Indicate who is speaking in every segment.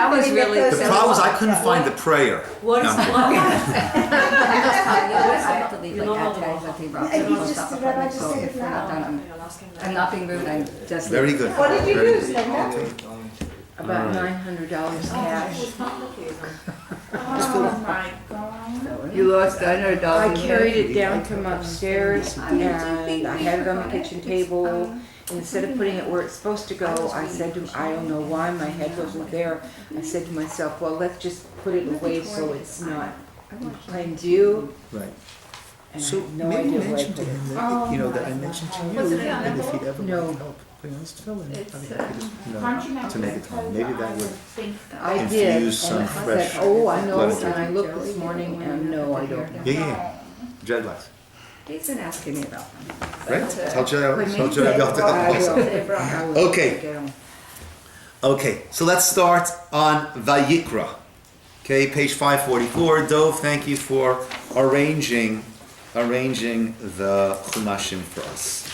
Speaker 1: That was really.
Speaker 2: The problem was I couldn't find the prayer.
Speaker 3: What is
Speaker 2: No.
Speaker 3: the
Speaker 1: I have to leave like at times, I think, about
Speaker 4: And you
Speaker 1: people
Speaker 4: just
Speaker 1: stuff
Speaker 4: said,
Speaker 1: before
Speaker 4: "Well, I
Speaker 1: they
Speaker 4: just
Speaker 1: go.
Speaker 4: said it
Speaker 1: If we're not
Speaker 4: now."
Speaker 1: done, I'm not being rude, I'm just.
Speaker 2: Very good.
Speaker 4: What did you
Speaker 2: Very
Speaker 4: lose,
Speaker 2: good.
Speaker 4: Linda?
Speaker 1: About $900 cash.
Speaker 4: Oh my God.
Speaker 1: You lost $900. I carried it down from upstairs and I had it on the kitchen table. And instead of putting it where it's supposed to go, I said to, I don't know why my head wasn't there. I said to myself, well, let's just put it away so it's not plain view.
Speaker 2: Right.
Speaker 1: And I
Speaker 2: So
Speaker 1: had no
Speaker 2: maybe
Speaker 1: idea where I
Speaker 2: mention to
Speaker 1: put it.
Speaker 2: him that, you know, that I mentioned to you,
Speaker 3: Was it in an
Speaker 2: and if he'd ever
Speaker 1: No.
Speaker 2: like help bring us to fill in, I mean, I could just,
Speaker 4: Can't you
Speaker 2: to make it home. Maybe that would
Speaker 1: I did,
Speaker 2: infuse some
Speaker 1: and I
Speaker 2: fresh
Speaker 1: said, oh, I know,
Speaker 2: blood.
Speaker 1: and I looked this morning, and no, I don't know.
Speaker 2: Yeah. Dreadlocks.
Speaker 1: He's been asking me about them.
Speaker 2: Right? Tell Joe about
Speaker 1: I
Speaker 2: that
Speaker 1: will.
Speaker 2: also.
Speaker 1: I will.
Speaker 2: Okay. Okay, so let's start on Vayikra. Okay, page 544. Dove, thank you for arranging the Chumashim for us.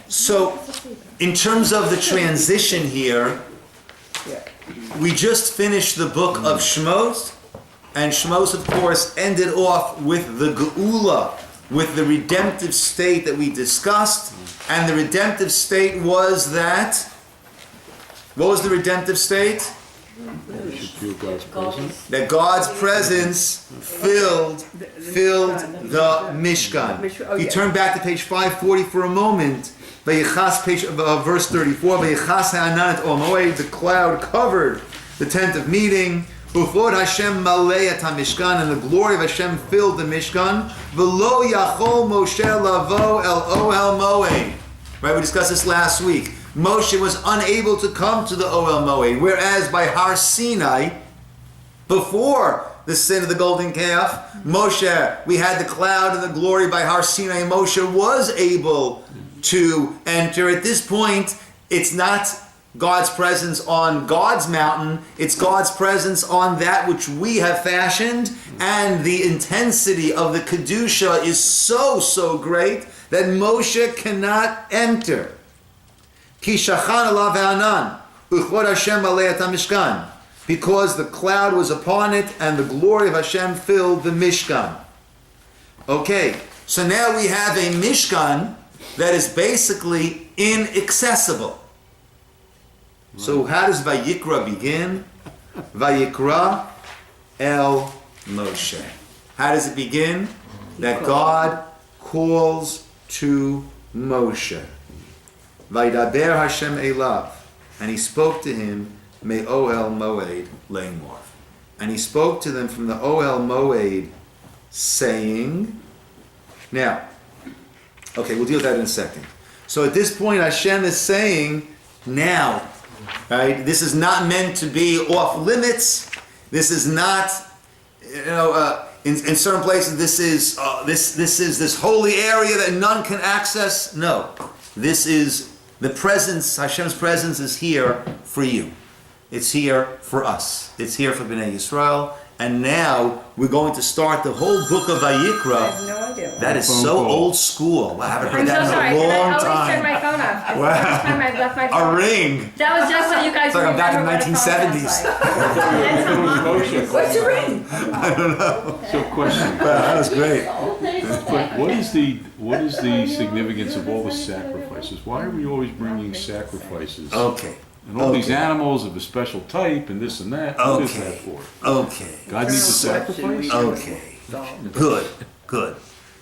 Speaker 2: So, in terms of the transition here, we just finished the book of Shmos, and Shmos, of course, ended off with the Geula, with the redemptive state that we discussed, and the redemptive state was that. What was the redemptive state?
Speaker 5: You should feel God's presence.
Speaker 2: That God's presence filled the Mishkan. If you turn back to page 540 for a moment, Vayichas, verse 34, Vayichas ha'anan et Omoed, the cloud covered the tent of meeting. Ufod Hashem malei et HaMishkan, and the glory of Hashem filled the Mishkan. V'lo yachol Moshe lavo el Ohel Moed. Right, we discussed this last week. Moshe was unable to come to the Ohel Moed, whereas by Har Sinai, before the sin of the golden calf, Moshe, we had the cloud and the glory by Har Sinai. Moshe was able to enter. At this point, it's not God's presence on God's mountain, it's God's presence on that which we have fashioned, and the intensity of the Kedusha is so great that Moshe cannot enter. Ki shachan alav ha'anan, uchod Hashem alei et HaMishkan, because the cloud was upon it and the glory of Hashem filled the Mishkan. Okay, so now we have a Mishkan that is basically inaccessible. So how does Vayikra begin? Vayikra el Moshe. How does it begin? That God calls to Moshe. Vaydaber Hashem elav, and he spoke to him, me Ohel Moed Leimor. And he spoke to them from the Ohel Moed, saying, now, okay, we'll deal with that in a second. So at this point, Hashem is saying, now, right? This is not meant to be off limits. This is not, in certain places. This is this holy area that none can access. No, this is the presence. Hashem's presence is here for you. It's here for us. It's here for Bnei Yisrael. And now we're going to start the whole book of Vayikra.
Speaker 1: I have no idea.
Speaker 2: That is so old school. I haven't heard
Speaker 3: I'm so
Speaker 2: that
Speaker 3: sorry.
Speaker 2: in a long
Speaker 3: I always
Speaker 2: time.
Speaker 3: turn my phone off. It's
Speaker 2: Wow.
Speaker 3: the first time I've left my
Speaker 2: A
Speaker 3: phone.
Speaker 2: ring.
Speaker 3: That was just so you guys
Speaker 2: It's like I'm back in
Speaker 3: remember what a phone sounds
Speaker 2: 1970s.
Speaker 3: like.
Speaker 1: What's your ring?
Speaker 2: I don't know.
Speaker 5: So question,
Speaker 2: Wow, that was great.
Speaker 5: but what is the significance of all the sacrifices? Why are we always bringing sacrifices?
Speaker 2: Okay.
Speaker 5: And all these
Speaker 2: Okay.
Speaker 5: animals of a special type and this and that, what is
Speaker 2: Okay.
Speaker 5: that for?
Speaker 2: Okay.
Speaker 5: God needs a sacrifice?
Speaker 2: Okay. Good.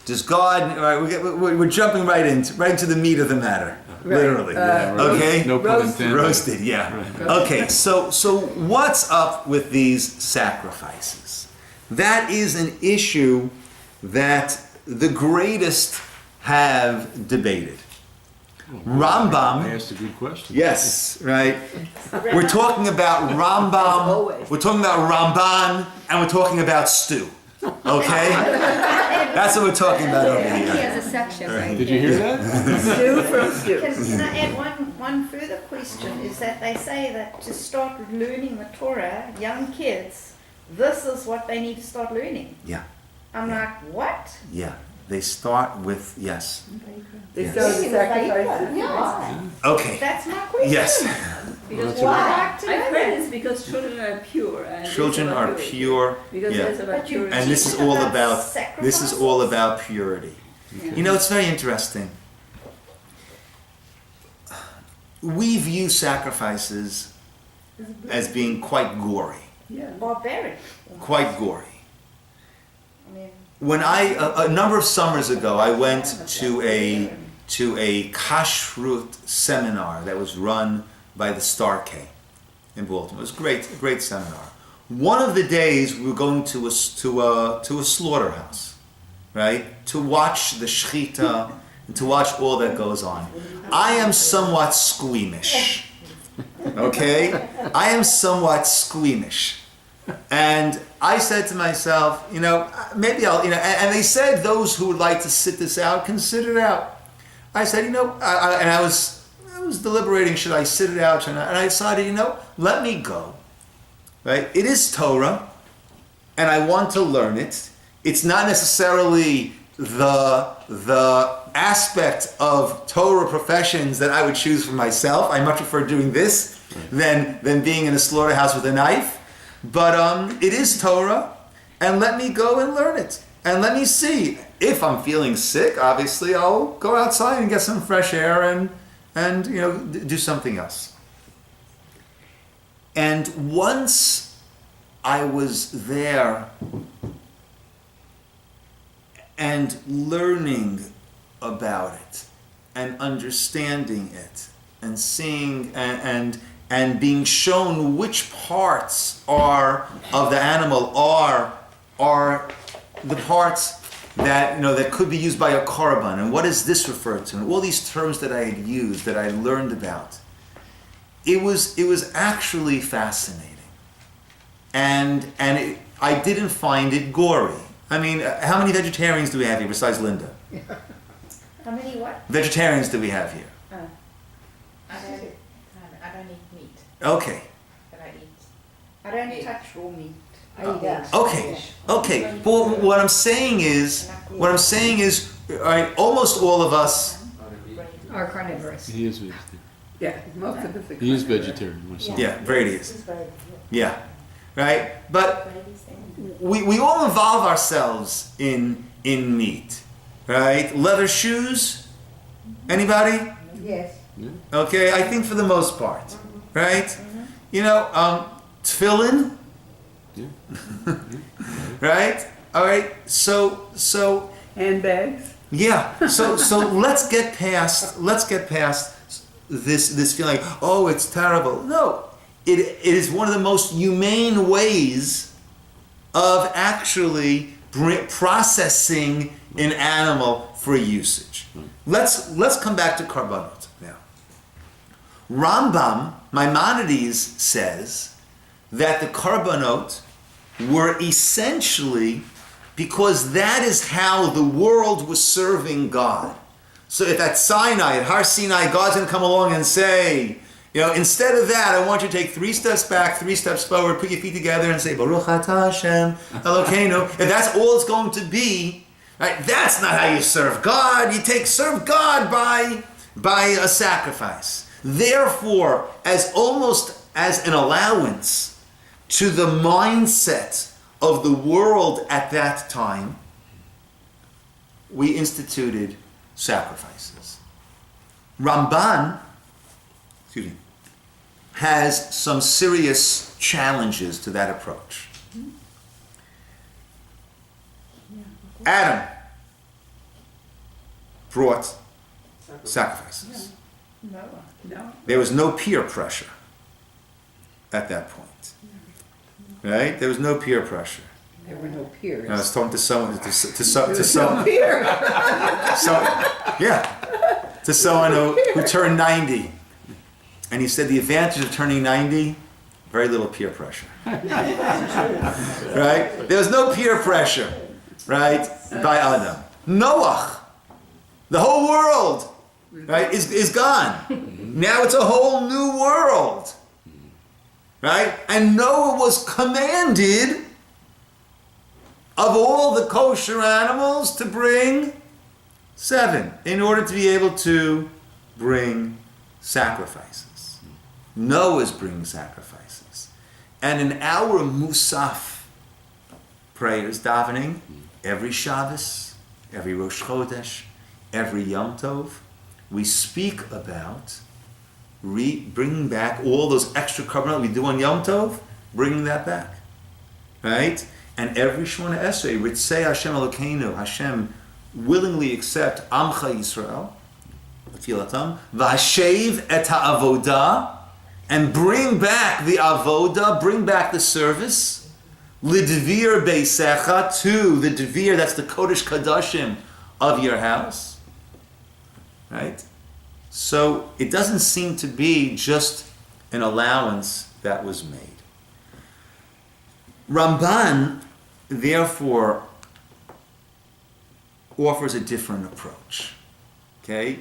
Speaker 2: Does God? All right, we're jumping right into the meat of the matter, literally. Okay.
Speaker 5: No pun intended.
Speaker 2: Roasted. Yeah. Okay. So what's up with these sacrifices? That is an issue that the greatest have debated. Rambam.
Speaker 5: I asked a good question.
Speaker 2: Yes, right. We're talking about Rambam, we're talking about Ramban, and we're talking about stew. Okay? That's what we're talking about over
Speaker 1: He
Speaker 2: here.
Speaker 1: has a section, right?
Speaker 5: Did you hear that?
Speaker 1: Stew from stew.
Speaker 4: Can I add one further question? Is that they say that to start learning the Torah, young kids, this is what they need to start learning.
Speaker 2: Yeah,
Speaker 4: I'm like, what?
Speaker 2: yeah. They start with, yes.
Speaker 1: They
Speaker 2: Yes.
Speaker 1: start with sacrifices.
Speaker 4: Yeah,
Speaker 2: Okay,
Speaker 4: that's my question.
Speaker 2: yes.
Speaker 3: Because
Speaker 5: Well,
Speaker 4: Why?
Speaker 3: I've heard it's because children are pure. And this
Speaker 2: Children
Speaker 3: is
Speaker 2: are
Speaker 3: about purity.
Speaker 2: pure.
Speaker 3: Because
Speaker 2: Yeah.
Speaker 3: it's about
Speaker 4: But you
Speaker 3: purity.
Speaker 2: And this is
Speaker 4: teaching
Speaker 2: all
Speaker 4: about
Speaker 2: about
Speaker 4: sacrifices?
Speaker 2: purity. You know, it's very interesting. We view sacrifices as being quite gory.
Speaker 4: Barbaric.
Speaker 2: Quite gory.
Speaker 4: I mean,
Speaker 2: When a number of summers ago, I went to a kashrut seminar that was run by the Star K in Baltimore. It was a great seminar. One of the days we were going to a slaughterhouse, right, to watch the shechita and to watch all that goes on. I am somewhat squeamish. Okay, I am somewhat squeamish. And I said to myself, you know, maybe I'll, you know, and they said those who would like to sit this out, can sit it out. I said, you know, I was deliberating, should I sit it out? And I decided, you know, let me go. Right? It is Torah, and I want to learn it. It's not necessarily the aspect of Torah professions that I would choose for myself. I much prefer doing this than being in a slaughterhouse with a knife. But it is Torah, and let me go and learn it. And let me see. If I'm feeling sick, obviously I'll go outside and get some fresh air and you know, do something else. And once I was there and learning about it and understanding it and seeing and being shown which parts of the animal are the parts that, you know, that could be used by a korban, and what does this refer to, and all these terms that I had used, that I learned about. It was actually fascinating, and I didn't find it gory. I mean, how many vegetarians do we have here besides Linda?
Speaker 4: how many what?
Speaker 2: Vegetarians do we have here?
Speaker 6: I don't eat meat,
Speaker 2: Okay.
Speaker 6: but I eat.
Speaker 4: I don't touch raw meat.
Speaker 2: Okay. But what I'm saying is, all right, almost all of us.
Speaker 3: Are carnivorous.
Speaker 5: He is vegetarian.
Speaker 3: Yeah, most of us are
Speaker 5: He is vegetarian, myself.
Speaker 2: Yeah, Brady is. Yeah, right. But we all involve ourselves in meat, right? Leather shoes. Anybody?
Speaker 4: Yes.
Speaker 2: Okay, I think for the most part, right? You know, tefillin.
Speaker 5: Yeah.
Speaker 2: Right? All right. So
Speaker 3: handbags.
Speaker 2: yeah. So let's get past this feeling. Oh, it's terrible. No, it is one of the most humane ways of actually processing an animal for usage. Let's come back to karbanot now. Rambam Maimonides says that the karbanot were essentially because that is how the world was serving God. So if at Sinai, at Har Sinai, God's going to come along and say, you know, instead of that, I want you to take 3 steps back, 3 steps forward, put your feet together and say, Baruch atah Hashem Elokeinu. If that's all it's going to be, right, that's not how you serve God. You serve God by a sacrifice. Therefore, as almost as an allowance to the mindset of the world at that time, we instituted sacrifices. Ramban, has some serious challenges to that approach. Adam brought sacrifices.
Speaker 4: No.
Speaker 2: There was no peer pressure at that point. Right? There was no peer pressure.
Speaker 1: There were no peers.
Speaker 2: I was talking to someone, to
Speaker 1: No
Speaker 2: someone,
Speaker 1: peer.
Speaker 2: to someone who turned 90, and he said the advantage of turning 90, very little peer pressure. Right? There was no peer pressure, right, by Adam. Noach, the whole world, right, is gone. Now it's a whole new world. Right? And Noah was commanded of all the kosher animals to bring 7 in order to be able to bring sacrifices. Noah's bringing sacrifices. And in our Musaf prayers, davening, every Shabbos, every Rosh Chodesh, every Yom Tov, we speak about bringing back all those extra korbanot we do on Yom Tov, bringing that back. Right? And every Shemona Esrei, Ritzei Hashem Elokeinu, Hashem willingly accept Amcha Yisrael, Tefilatam, V'hashev et ha'avodah, and bring back the avodah, bring back the service, Lidvir Beisecha, to the Dvir, that's the Kodesh Kadashim of your house. Right? So it doesn't seem to be just an allowance that was made. Ramban, therefore, offers a different approach. Okay?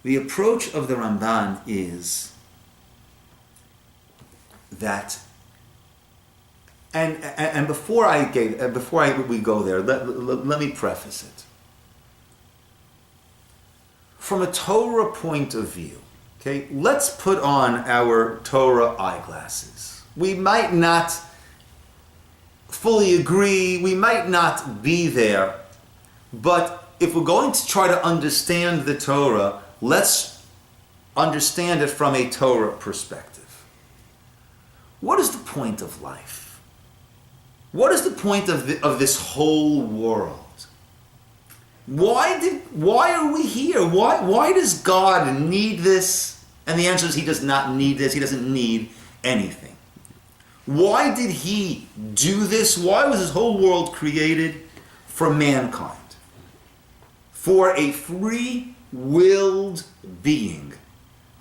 Speaker 2: The approach of the Ramban is that, and before we go there, let me preface it. From a Torah point of view, okay, let's put on our Torah eyeglasses. We might not fully agree, we might not be there, but if we're going to try to understand the Torah, let's understand it from a Torah perspective. What is the point of life? What is the point of this whole world? Why are we here? Why does God need this? And the answer is he does not need this. He doesn't need anything. Why did he do this? Why was this whole world created? For mankind. For a free-willed being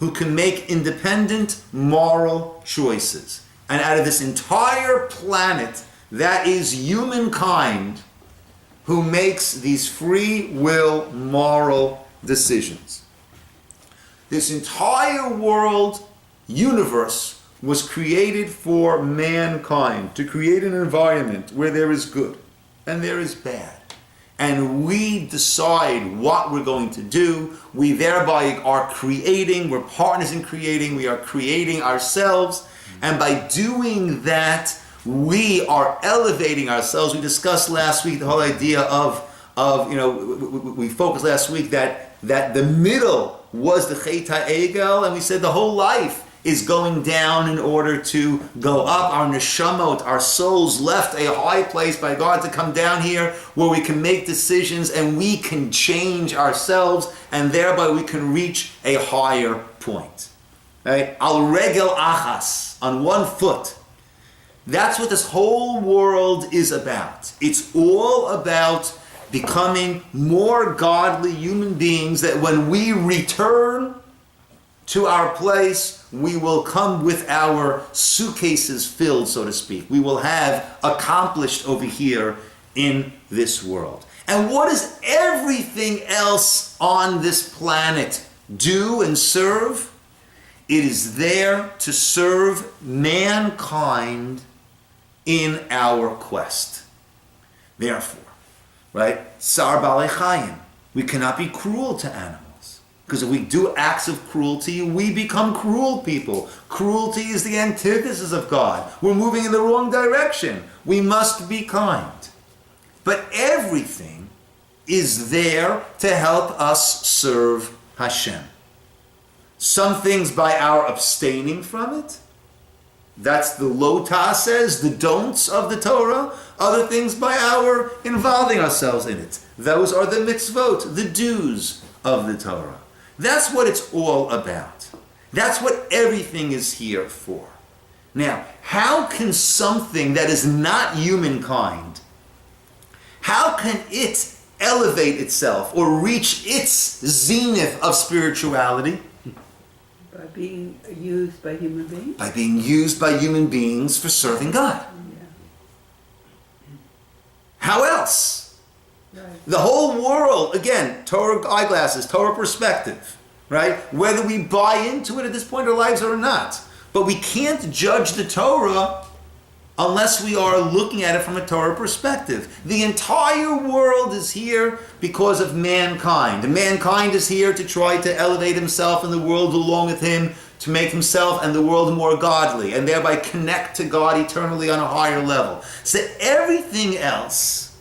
Speaker 2: who can make independent moral choices. And out of this entire planet, that is humankind who makes these free will moral decisions. This entire world, universe, was created for mankind, to create an environment where there is good and there is bad. And we decide what we're going to do. We thereby are creating, we're partners in creating, we are creating ourselves. And by doing that, we are elevating ourselves. We discussed last week the whole idea of we focused last week that the middle was the Chet HaEgel, and we said the whole life is going down in order to go up. Our neshamot, our souls, left a high place by God to come down here where we can make decisions and we can change ourselves, and thereby we can reach a higher point. Right? Al regel achas, on one foot. That's what this whole world is about. It's all about becoming more godly human beings, that when we return to our place, we will come with our suitcases filled, so to speak. We will have accomplished over here in this world. And what does everything else on this planet do and serve? It is there to serve mankind in our quest. Therefore, right, Sar Balei Chayim, we cannot be cruel to animals. Because if we do acts of cruelty, we become cruel people. Cruelty is the antithesis of God. We're moving in the wrong direction. We must be kind. But everything is there to help us serve Hashem. Some things by our abstaining from it. That's the lo ta'aseh, the don'ts of the Torah. Other things by our involving ourselves in it. Those are the mitzvot, the do's of the Torah. That's what it's all about. That's what everything is here for. Now, how can something that is not humankind, how can it elevate itself or reach its zenith of spirituality?
Speaker 3: By being used by human beings?
Speaker 2: By being used by human beings for serving God.
Speaker 3: Yeah.
Speaker 2: How else?
Speaker 3: Right.
Speaker 2: The whole world, again, Torah eyeglasses, Torah perspective, right? Whether we buy into it at this point in our lives or not. But we can't judge the Torah unless we are looking at it from a Torah perspective. The entire world is here because of mankind. And mankind is here to try to elevate himself in the world along with him, to make himself and the world more godly, and thereby connect to God eternally on a higher level. So everything else,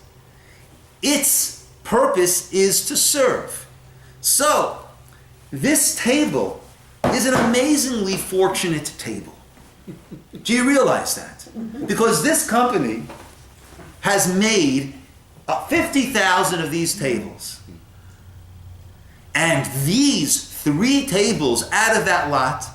Speaker 2: its purpose is to serve. So, this table is an amazingly fortunate table. Do you realize that? Because this company has made 50,000 of these tables. And these 3 tables out of that lot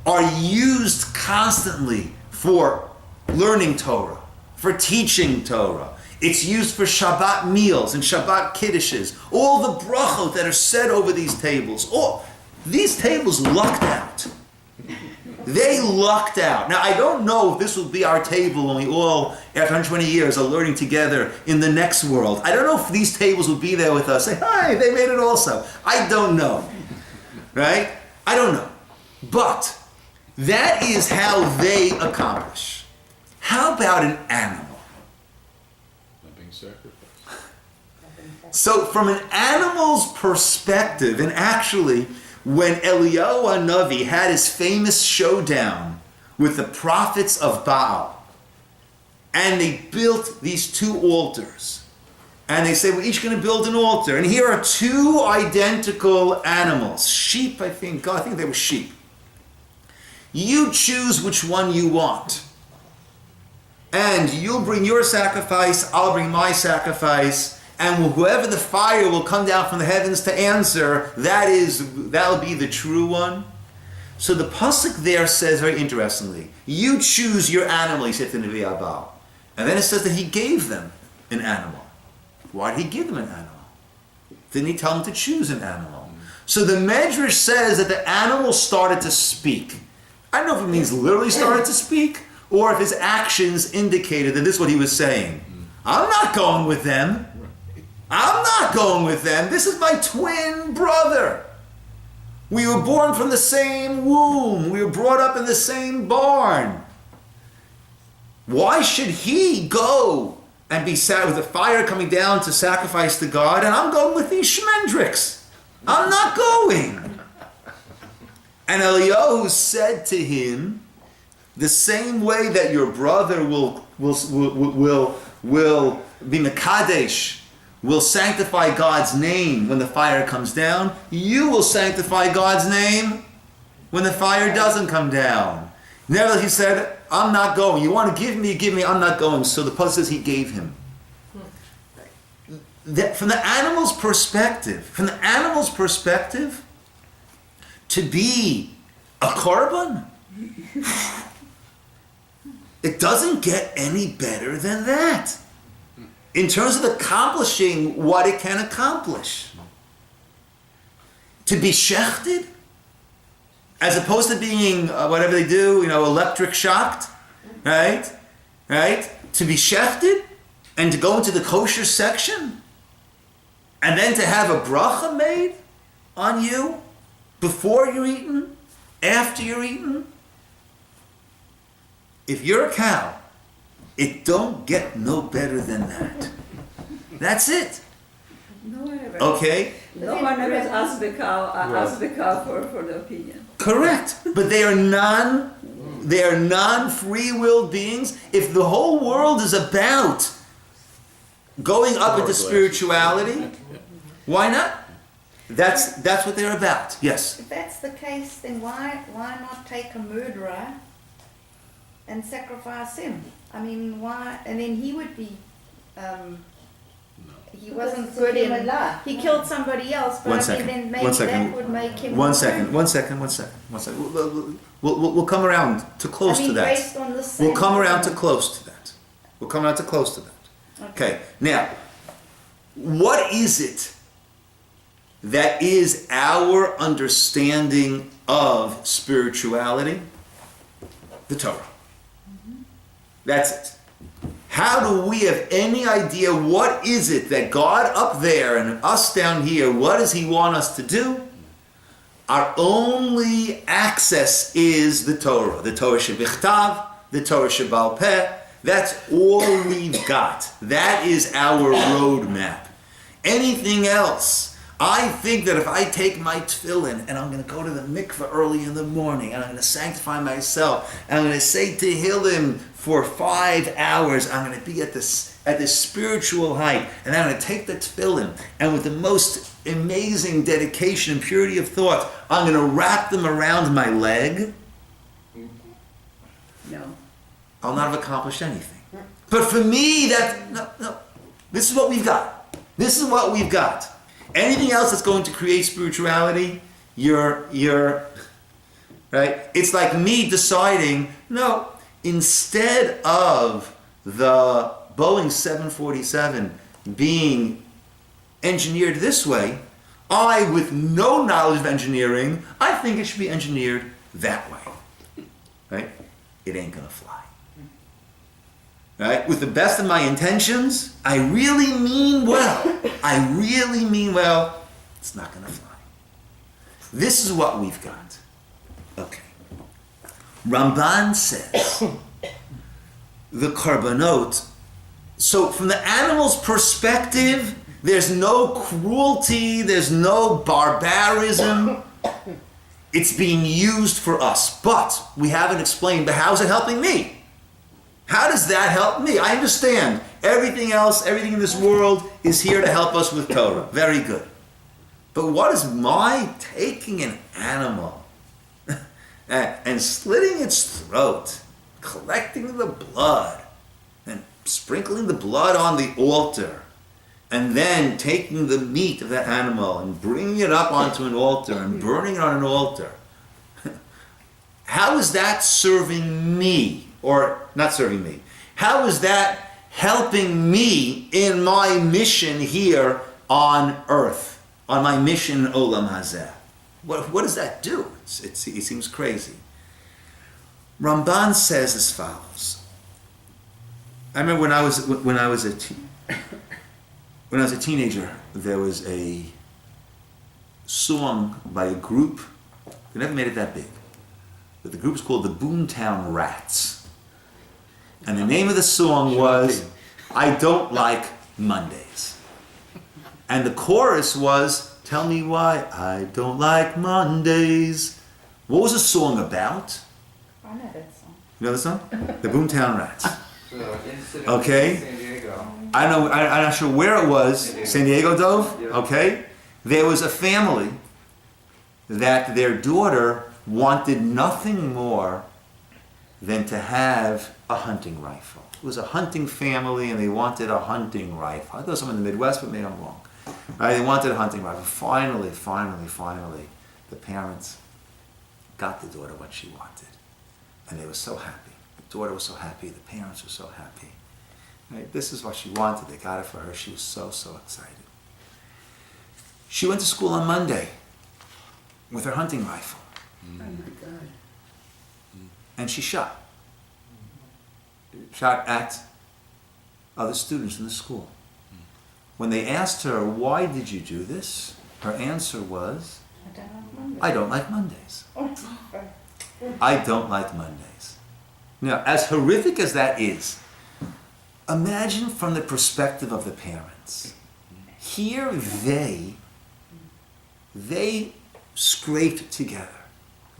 Speaker 2: are used constantly for learning Torah, for teaching Torah. It's used for Shabbat meals and Shabbat kiddushes. All the brachot that are said over these tables. These tables lucked out. They lucked out. Now, I don't know if this will be our table when we all, after 120 years, are learning together in the next world. I don't know if these tables will be there with us. Say, hi, they made it also. I don't know. Right? I don't know. But that is how they accomplish. How about an animal?
Speaker 5: Not being sacrificed.
Speaker 2: So from an animal's perspective, and actually, when Eliyahu HaNavi had his famous showdown with the prophets of Baal, and they built these 2 altars, and they said, we're each going to build an altar, and here are 2 identical animals, sheep, I think they were sheep. You choose which one you want. And you'll bring your sacrifice, I'll bring my sacrifice, and whoever the fire will come down from the heavens to answer, that'll be the true one. So the pasuk there says very interestingly, you choose your animal, he said to Nevi Abal. And then it says that he gave them an animal. Why did he give them an animal? Didn't he tell them to choose an animal? So the Medrash says that the animal started to speak. I don't know if it means literally started to speak, or if his actions indicated that this is what he was saying. I'm not going with them. I'm not going with them. This is my twin brother. We were born from the same womb. We were brought up in the same barn. Why should he go and be sad with the fire coming down to sacrifice to God, and I'm going with these shmendricks? I'm not going. And Eliyahu said to him, the same way that your brother will be Mekadesh, will sanctify God's name when the fire comes down, you will sanctify God's name when the fire doesn't come down. Nevertheless, he said, I'm not going. You want to give me, I'm not going. So the pasuk says he gave him. From the animal's perspective, to be a korban, it doesn't get any better than that. In terms of accomplishing what it can accomplish. To be shechted, as opposed to being, whatever they do, electric shocked, right? To be shechted, and to go into the kosher section, and then to have a bracha made on you, before you're eaten, after you're eaten. If you're a cow, it don't get no better than that. That's it.
Speaker 3: No one ever,
Speaker 2: Okay?
Speaker 3: no one ever asked the cow for the opinion.
Speaker 2: Correct. But they are non-free will beings. If the whole world is about going up into spirituality, why not? That's what they're about. Yes.
Speaker 4: If that's the case, then why not take a murderer and sacrifice him? I mean, why? And then he would be. He wasn't good in. He killed somebody else, but then maybe that would make him.
Speaker 2: One second. We'll come around to close to that.
Speaker 4: Based on the
Speaker 2: We'll come around to close to that. Okay. Now, what is it that is our understanding of spirituality? The Torah. That's it. How do we have any idea what is it that God up there and us down here, what does he want us to do? Our only access is the Torah shebichtav, the Torah shebal peh. That's all we've got. That is our roadmap. Anything else, I think that if I take my tefillin and I'm going to go to the mikveh early in the morning and I'm going to sanctify myself and I'm going to say Tehillim for 5 hours, I'm going to be at this spiritual height, and I'm going to take the tefillin and with the most amazing dedication and purity of thought, I'm going to wrap them around my leg.
Speaker 3: No.
Speaker 2: I'll not have accomplished anything. But for me, no. This is what we've got. This is what we've got. Anything else that's going to create spirituality, you're right? It's like me deciding, no, instead of the Boeing 747 being engineered this way, I, with no knowledge of engineering, I think it should be engineered that way. Right? It ain't gonna fly. Right? With the best of my intentions, I really mean well. It's not gonna fly. This is what we've got. Okay. Ramban says the korbanot. So from the animal's perspective, there's no cruelty, there's no barbarism. It's being used for us. But we haven't explained, but how is it helping me? How does that help me? I understand. Everything else, everything in this world is here to help us with Torah. Very good. But what is my taking an animal and slitting its throat, collecting the blood, and sprinkling the blood on the altar, and then taking the meat of that animal and bringing it up onto an altar and burning it on an altar? How is that serving me? Or not serving me? How is that helping me in my mission here on earth? On my mission Olam Hazeh? What does that do? It seems crazy. Ramban says as follows. I remember when I was a teenager, there was a song by a group. They never made it that big, but the group is called the Boomtown Rats, and the name of the song was "I Don't Like Mondays," and the chorus was "Tell me why I don't like Mondays." What was the song about?
Speaker 4: I know that song.
Speaker 2: You know the song? The Boomtown Rats.
Speaker 7: Incident
Speaker 2: Okay.
Speaker 7: in San Diego.
Speaker 2: I'm not sure where it was.
Speaker 7: Yeah.
Speaker 2: San Diego, Dove?
Speaker 7: Yeah.
Speaker 2: Okay. There was a family that their daughter wanted nothing more than to have a hunting rifle. It was a hunting family and they wanted a hunting rifle. I thought someone in the Midwest, but maybe I'm wrong. They wanted a hunting rifle. Finally, the parents got the daughter what she wanted. And they were so happy. The daughter was so happy. The parents were so happy. Right? This is what she wanted. They got it for her. She was so excited. She went to school on Monday with her hunting rifle.
Speaker 3: Oh my God.
Speaker 2: And she shot. Shot at other students in the school. When they asked her, why did you do this? Her answer was, I don't like Mondays. I don't like Mondays. Now, as horrific as that is, imagine from the perspective of the parents. Here they scraped together.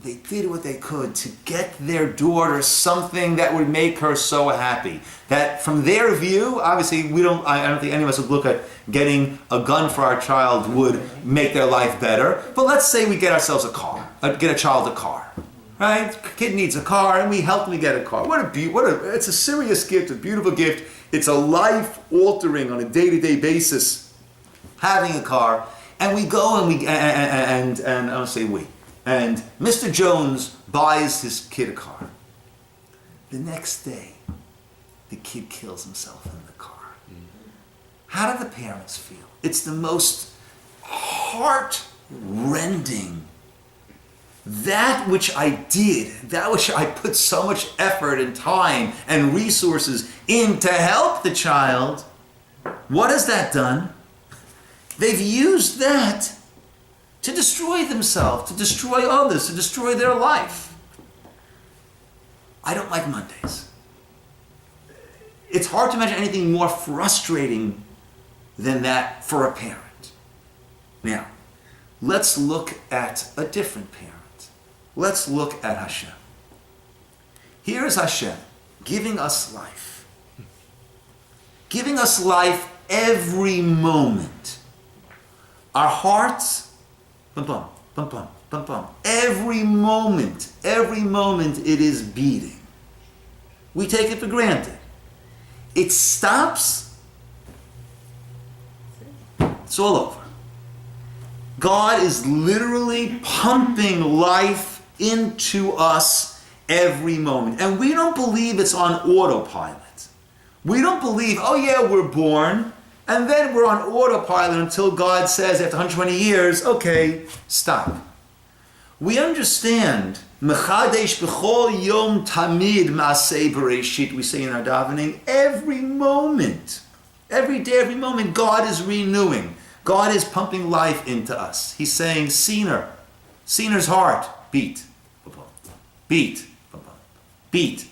Speaker 2: They did what they could to get their daughter something that would make her so happy. That from their view, obviously I don't think any of us would look at getting a gun for our child would make their life better. But let's say we get ourselves a car, get a child a car. Right? Kid needs a car and we help them get a car. It's a serious gift, a beautiful gift. It's a life altering on a day-to-day basis, having a car. And we go and I don't say we. And Mr. Jones buys his kid a car. The next day, the kid kills himself in the car. How do the parents feel? It's the most heart-rending. That which I did, that which I put so much effort and time and resources in to help the child, what has that done? They've used that to destroy themselves, to destroy others, to destroy their life. I don't like Mondays. It's hard to imagine anything more frustrating than that for a parent. Now, let's look at a different parent. Let's look at Hashem. Here is Hashem giving us life. Giving us life every moment. Our hearts, bum bum, bum bum, bum bum. Every moment it is beating. We take it for granted. It stops, it's all over. God is literally pumping life into us every moment. And we don't believe it's on autopilot. We don't believe, oh yeah, we're born, and then we're on autopilot until God says after 120 years, okay, stop. We understand, Mechadesh b'chol yom tamid ma'aseh bereshit, we say in our davening, every moment, every day, every moment, God is renewing. God is pumping life into us. He's saying, Siner's heart, beat, beat, beat.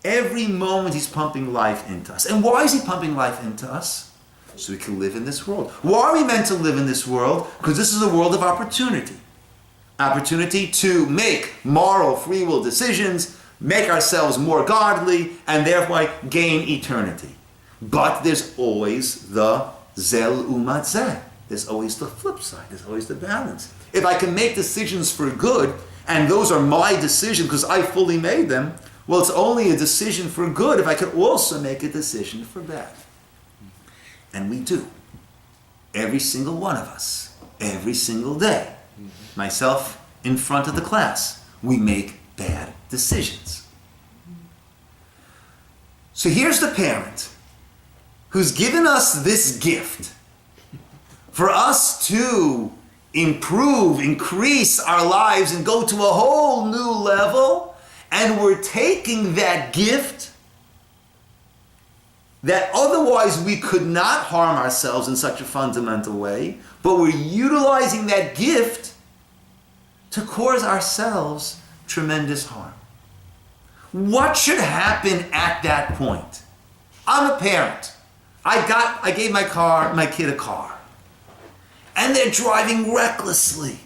Speaker 2: Every moment he's pumping life into us. And why is he pumping life into us? So we can live in this world. Why are we meant to live in this world? Because this is a world of opportunity. Opportunity to make moral free will decisions, make ourselves more godly, and therefore gain eternity. But there's always the zel umat zeh. There's always the flip side. There's always the balance. If I can make decisions for good, and those are my decisions because I fully made them, well, it's only a decision for good if I could also make a decision for bad. And we do. Every single one of us. Every single day. Myself in front of the class. We make bad decisions. So here's the parent who's given us this gift for us to improve, increase our lives and go to a whole new level. And we're taking that gift that otherwise we could not harm ourselves in such a fundamental way, but we're utilizing that gift to cause ourselves tremendous harm. What should happen at that point? I'm a parent. I gave my kid a car. And they're driving recklessly.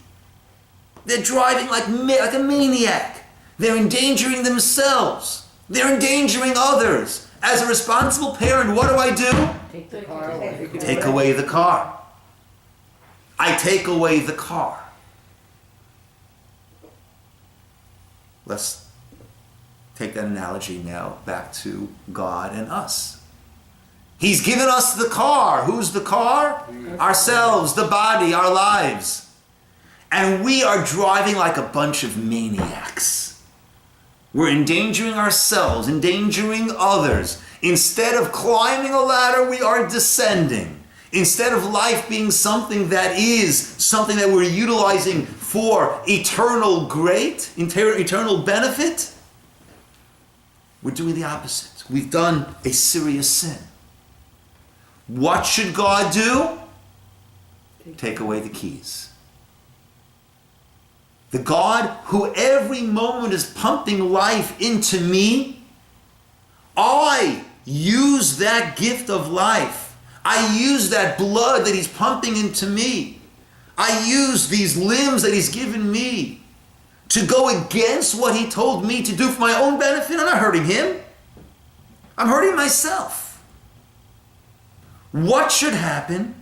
Speaker 2: They're driving like a maniac. They're endangering themselves. They're endangering others. As a responsible parent, what do?
Speaker 1: Take the car away.
Speaker 2: Take away the car. I take away the car. Let's take that analogy now back to God and us. He's given us the car. Who's the car? Ourselves, the body, our lives. And we are driving like a bunch of maniacs. We're endangering ourselves, endangering others. Instead of climbing a ladder, we are descending. Instead of life being something that we're utilizing for eternal benefit, we're doing the opposite. We've done a serious sin. What should God do? Take away the keys. The God who every moment is pumping life into me, I use that gift of life. I use that blood that he's pumping into me. I use these limbs that he's given me to go against what he told me to do for my own benefit. I'm not hurting him. I'm hurting myself. What should happen?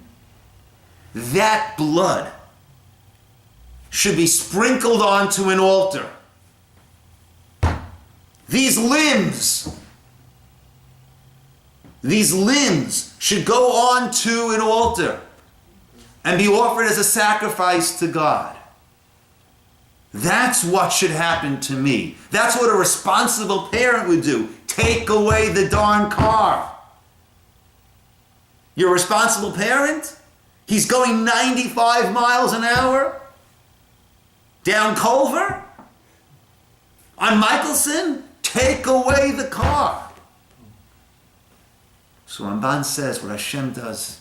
Speaker 2: That blood should be sprinkled onto an altar. These limbs should go onto an altar and be offered as a sacrifice to God. That's what should happen to me. That's what a responsible parent would do. Take away the darn car. You're a responsible parent? He's going 95 miles an hour? Down Culver? On Michelson? Take away the car. So Ramban says what Hashem does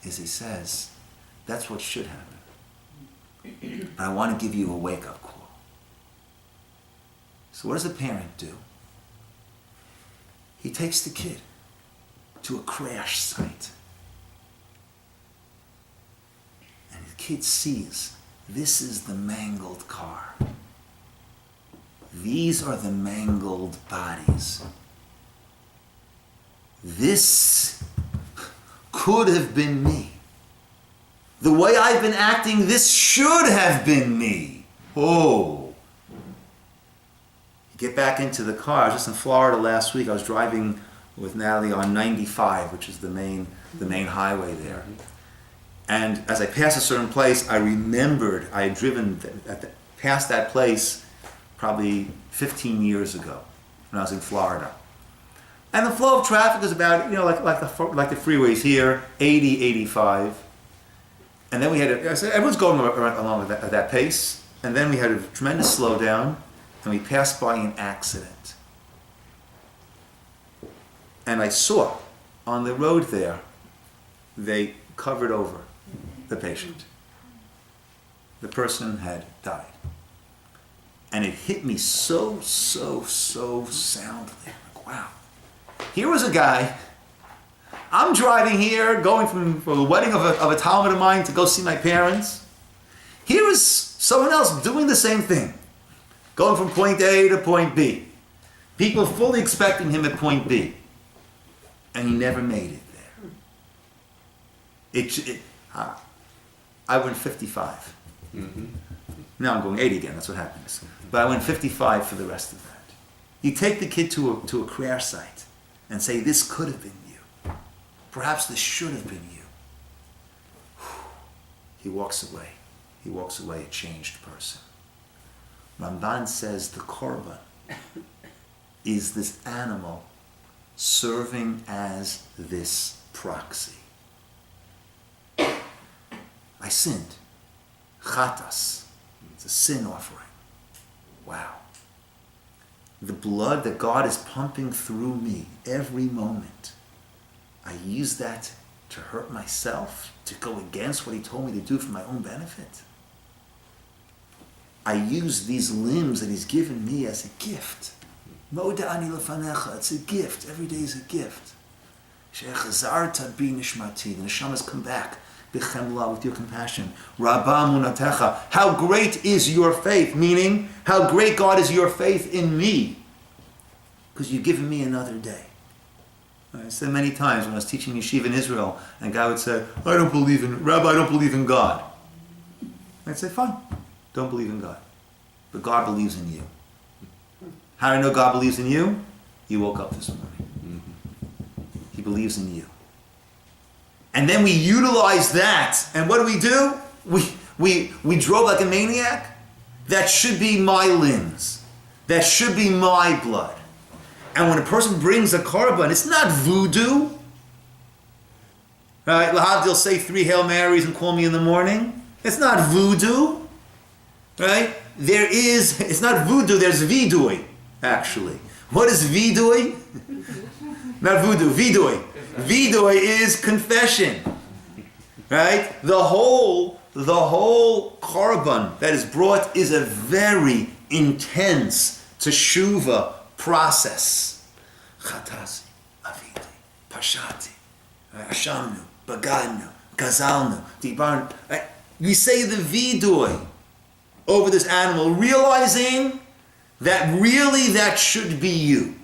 Speaker 2: is he says, that's what should happen. But I want to give you a wake-up call. So what does a parent do? He takes the kid to a crash site. kid sees, this is the mangled car. These are the mangled bodies. This could have been me. The way I've been acting, this should have been me. Oh. Get back into the car. I was just in Florida last week. I was driving with Natalie on 95, which is the main highway there. And as I passed a certain place, I remembered I had driven past that place probably 15 years ago when I was in Florida. And the flow of traffic is about, like the freeways here, 80, 85. And then we had everyone's going along at that pace. And then we had a tremendous slowdown, and we passed by an accident. And I saw on the road there, they covered over the patient. The person had died. And it hit me so soundly. Like, wow. Here was a guy, I'm driving here, going from the wedding of a Talmud of mine to go see my parents. Here was someone else doing the same thing, going from point A to point B. People fully expecting him at point B. And he never made it there. I went 55.
Speaker 5: Mm-hmm.
Speaker 2: Now I'm going 80 again, that's what happens. But I went 55 for the rest of that. You take the kid to a prayer site and say, this could have been you. Perhaps this should have been you. He walks away. He walks away a changed person. Ramban says the korban is this animal serving as this proxy. I sinned. Chatas. It's a sin offering. Wow. The blood that God is pumping through me every moment, I use that to hurt myself, to go against what he told me to do for my own benefit. I use these limbs that he's given me as a gift. Moda ani lefanecha, it's a gift. Every day is a gift. She'echazarta bi nishmati, the neshamas come back. Bichemla, with your compassion. Rabba munatecha, how great is your faith? Meaning, how great God is your faith in me. Because you've given me another day. I said many times when I was teaching yeshiva in Israel, and a guy would say, Rabbi, I don't believe in God. I'd say, fine, don't believe in God. But God believes in you. How do I know God believes in you? You woke up this morning. He believes in you. And then we utilize that. And what do? We drove like a maniac. That should be my limbs. That should be my blood. And when a person brings a korban, it's not voodoo. Right? Lahavdil, say 3 Hail Marys and call me in the morning. It's not voodoo. Right? It's not voodoo, there's vidui, actually. What is vidui? Not voodoo, vidui. Vidui is confession, right? The whole korban that is brought is a very intense teshuvah process. Chatasi, aviti, pashati, ashamnu, bagadnu, gazalnu, dibarnu. We say the vidui over this animal, realizing that really that should be you.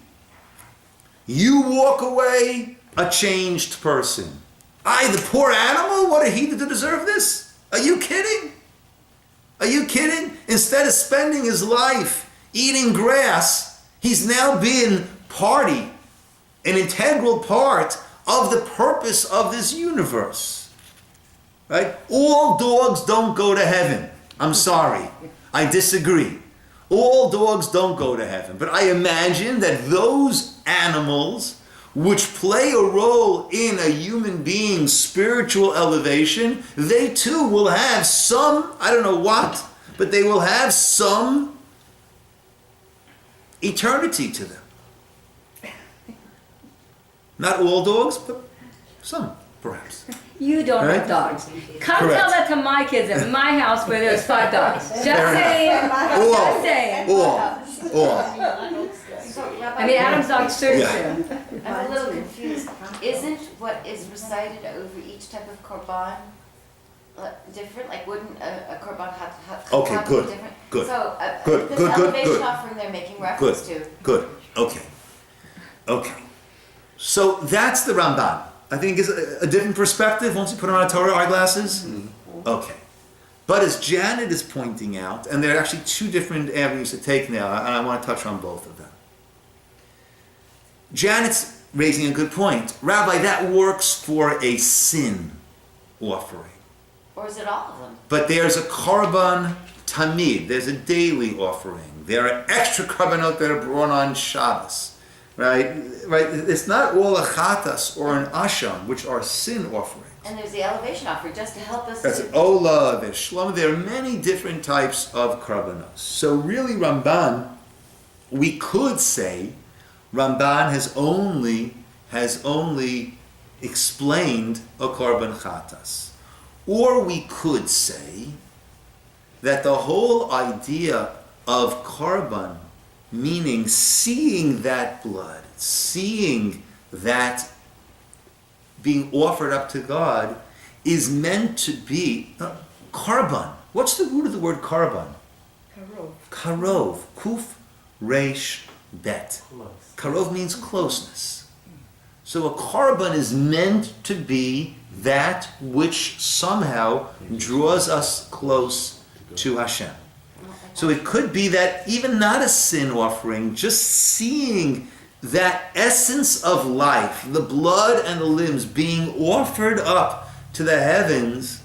Speaker 2: You walk away a changed person. The poor animal? What did he do to deserve this? Are you kidding? Are you kidding? Instead of spending his life eating grass, he's now been an integral part of the purpose of this universe. Right? All dogs don't go to heaven. I'm sorry. I disagree. All dogs don't go to heaven. But I imagine that those animals which play a role in a human being's spiritual elevation, they too will have some, I don't know what, but they will have some eternity to them. Not all dogs, but some, perhaps.
Speaker 8: You don't
Speaker 2: Right?
Speaker 8: have dogs. Come
Speaker 2: Correct.
Speaker 8: tell that to my kids at my house where there's 5 dogs. Just saying. Just saying.
Speaker 2: All.
Speaker 8: I mean, Adam's dog's 32.
Speaker 9: I'm a little confused. Isn't what is recited over each type of korban different? Like, wouldn't a korban
Speaker 2: Okay,
Speaker 9: be
Speaker 2: good,
Speaker 9: different?
Speaker 2: good,
Speaker 9: So,
Speaker 2: good,
Speaker 9: this
Speaker 2: good, good,
Speaker 9: elevation
Speaker 2: good.
Speaker 9: offering they're making reference to.
Speaker 2: Good. Okay. Okay. So that's the Ramban. I think is a different perspective once you put on our Torah eyeglasses. Okay. But as Janet is pointing out, and there are actually two different avenues to take now, and I want to touch on both of them. Janet's raising a good point. Rabbi, that works for a sin offering.
Speaker 9: Or is it all of them?
Speaker 2: But there's a korban tamid. There's a daily offering. There are extra korbanot that are brought on Shabbos, right? Right. It's not all a chatas or an asham, which are sin offerings.
Speaker 9: And there's the elevation offering just to help us.
Speaker 2: That's ola, there's shlom. There are many different types of korbanos. So really, Ramban, we could say, Ramban has only explained a korban chatas. Or we could say that the whole idea of korban, meaning seeing that blood, seeing that being offered up to God, is meant to be korban. What's the root of the word korban?
Speaker 4: Karov.
Speaker 2: Karov. Kuf, reish, bet. Karov means closeness. So a korban is meant to be that which somehow draws us close to Hashem. So it could be that even not a sin offering, just seeing that essence of life, the blood and the limbs being offered up to the heavens,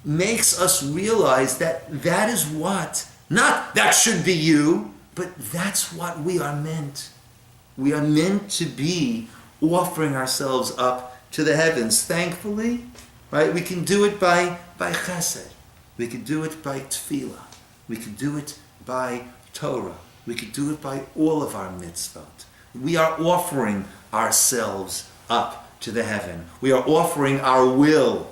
Speaker 2: makes us realize that that is what, not that should be you, but that's what we are meant. We are meant to be offering ourselves up to the heavens. Thankfully, right, we can do it by chesed. We can do it by tefillah. We can do it by Torah. We can do it by all of our mitzvot. We are offering ourselves up to the heaven. We are offering our will,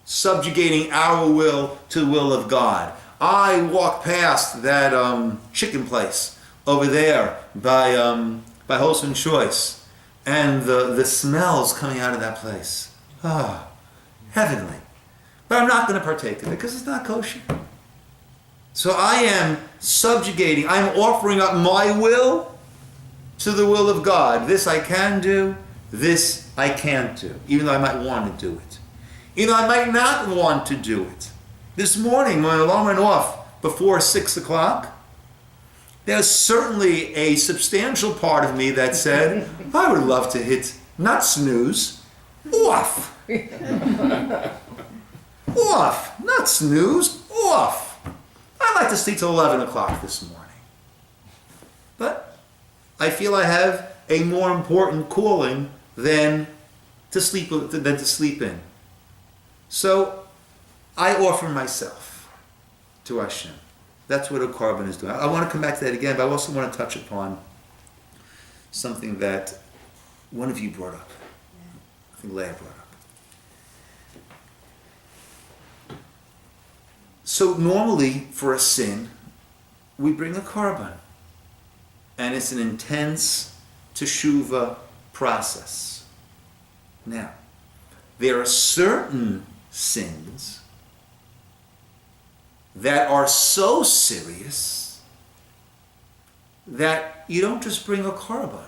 Speaker 2: subjugating our will to the will of God. I walk past that chicken place over there by Wholesome Choice, and the smells coming out of that place. Ah, heavenly. But I'm not going to partake of it because it's not kosher. So I am subjugating, I'm offering up my will to the will of God. This I can do, this I can't do, even though I might want to do it. Even though I might not want to do it. This morning, when my alarm went off before 6 o'clock, there's certainly a substantial part of me that said, I would love to hit, not snooze, off. Off, not snooze, off. I'd like to sleep till 11 o'clock this morning. But I feel I have a more important calling than to sleep in. So I offer myself to Hashem. That's what a korban is doing. I want to come back to that again, but I also want to touch upon something that one of you brought up. I think Leah brought up. So normally, for a sin, we bring a korban. And it's an intense teshuvah process. Now, there are certain sins that are so serious that you don't just bring a korban.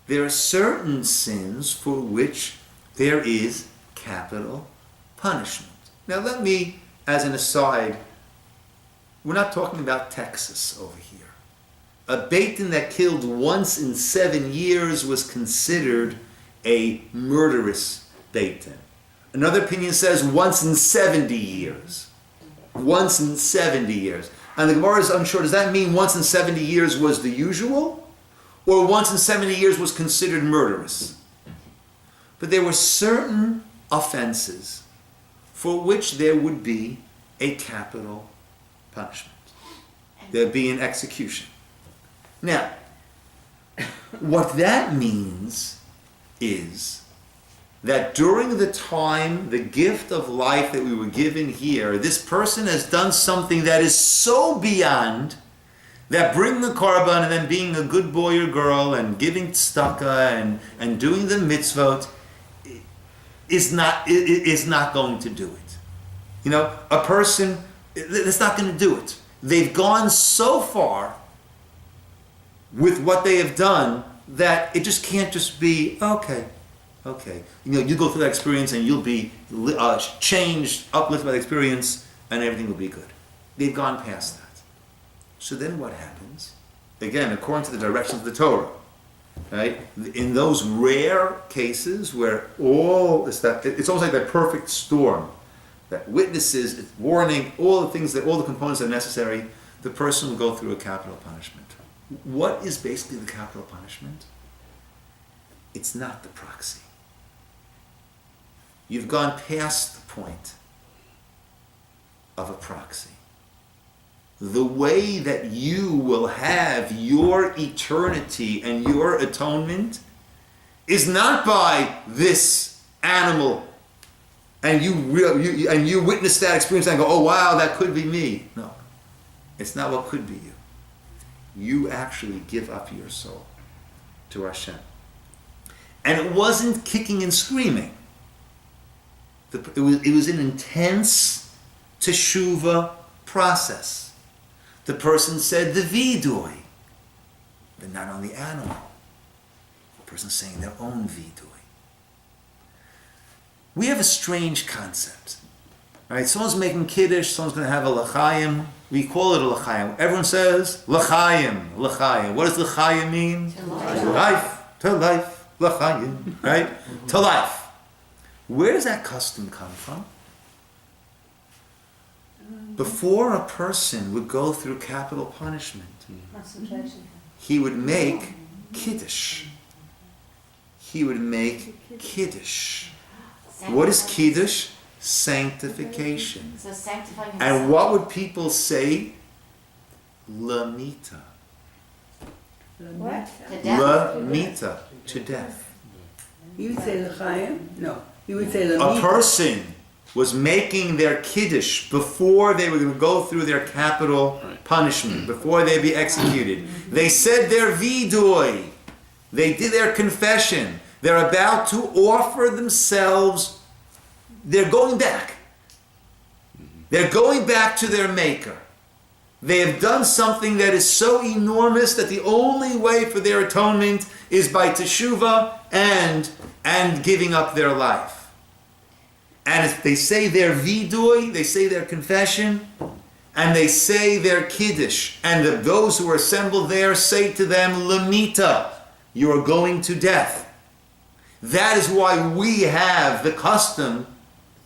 Speaker 2: There are certain sins for which there is capital punishment. Now let me, as an aside, we're not talking about Texas over here. A Beit Din that killed once in 7 years was considered a murderous Beit Din. Another opinion says once in 70 years. Once in 70 years. And the Gemara is unsure, does that mean once in 70 years was the usual? Or once in 70 years was considered murderous? But there were certain offenses for which there would be a capital punishment. There'd be an execution. Now, what that means is that during the time, the gift of life that we were given here, this person has done something that is so beyond that bringing the korban and then being a good boy or girl and giving tzedakah and doing the mitzvot, is not going to do it. You know, a person that's not going to do it. They've gone so far with what they have done that it just can't just be okay. You know, you go through that experience and you'll be changed, uplifted by the experience, and everything will be good. They've gone past that. So then what happens? Again, according to the directions of the Torah, right? In those rare cases where all is that, it's almost like that perfect storm that witnesses, it's warning, all the things that all the components that are necessary, the person will go through a capital punishment. What is basically the capital punishment? It's not the proxy. You've gone past the point of a proxy. The way that you will have your eternity and your atonement is not by this animal, and you witness that experience and go, oh wow, that could be me. No, it's not what could be you. You actually give up your soul to Hashem. And it wasn't kicking and screaming. It was an intense teshuvah process. The person said the vidui, but not on the animal. The person saying their own vidui. We have a strange concept. All right, someone's making kiddush, someone's going to have a l'chaim. We call it a l'chaim. Everyone says l'chaim, l'chaim. What does l'chaim mean?
Speaker 9: To life.
Speaker 2: To life, l'chaim, right? To life. Where does that custom come from? Before a person would go through capital punishment, he would make kiddush. He would make kiddush. What is kiddush? Sanctification.
Speaker 9: So sanctifying
Speaker 2: And
Speaker 9: himself.
Speaker 2: what would people say? Lamita.
Speaker 4: What?
Speaker 9: To death.
Speaker 2: Lamita, to death.
Speaker 3: You would say l'chaim? No. You would say
Speaker 2: A
Speaker 3: l'mita.
Speaker 2: person was making their kiddush before they were going to go through their capital punishment, before they'd be executed. They said their vidui. They did their confession. They're about to offer themselves. They're going back. They're going back to their maker. They have done something that is so enormous that the only way for their atonement is by teshuvah and giving up their life. And if they say their vidui, they say their confession, and they say their kiddush, and those who are assembled there say to them, lamita, you are going to death. That is why we have the custom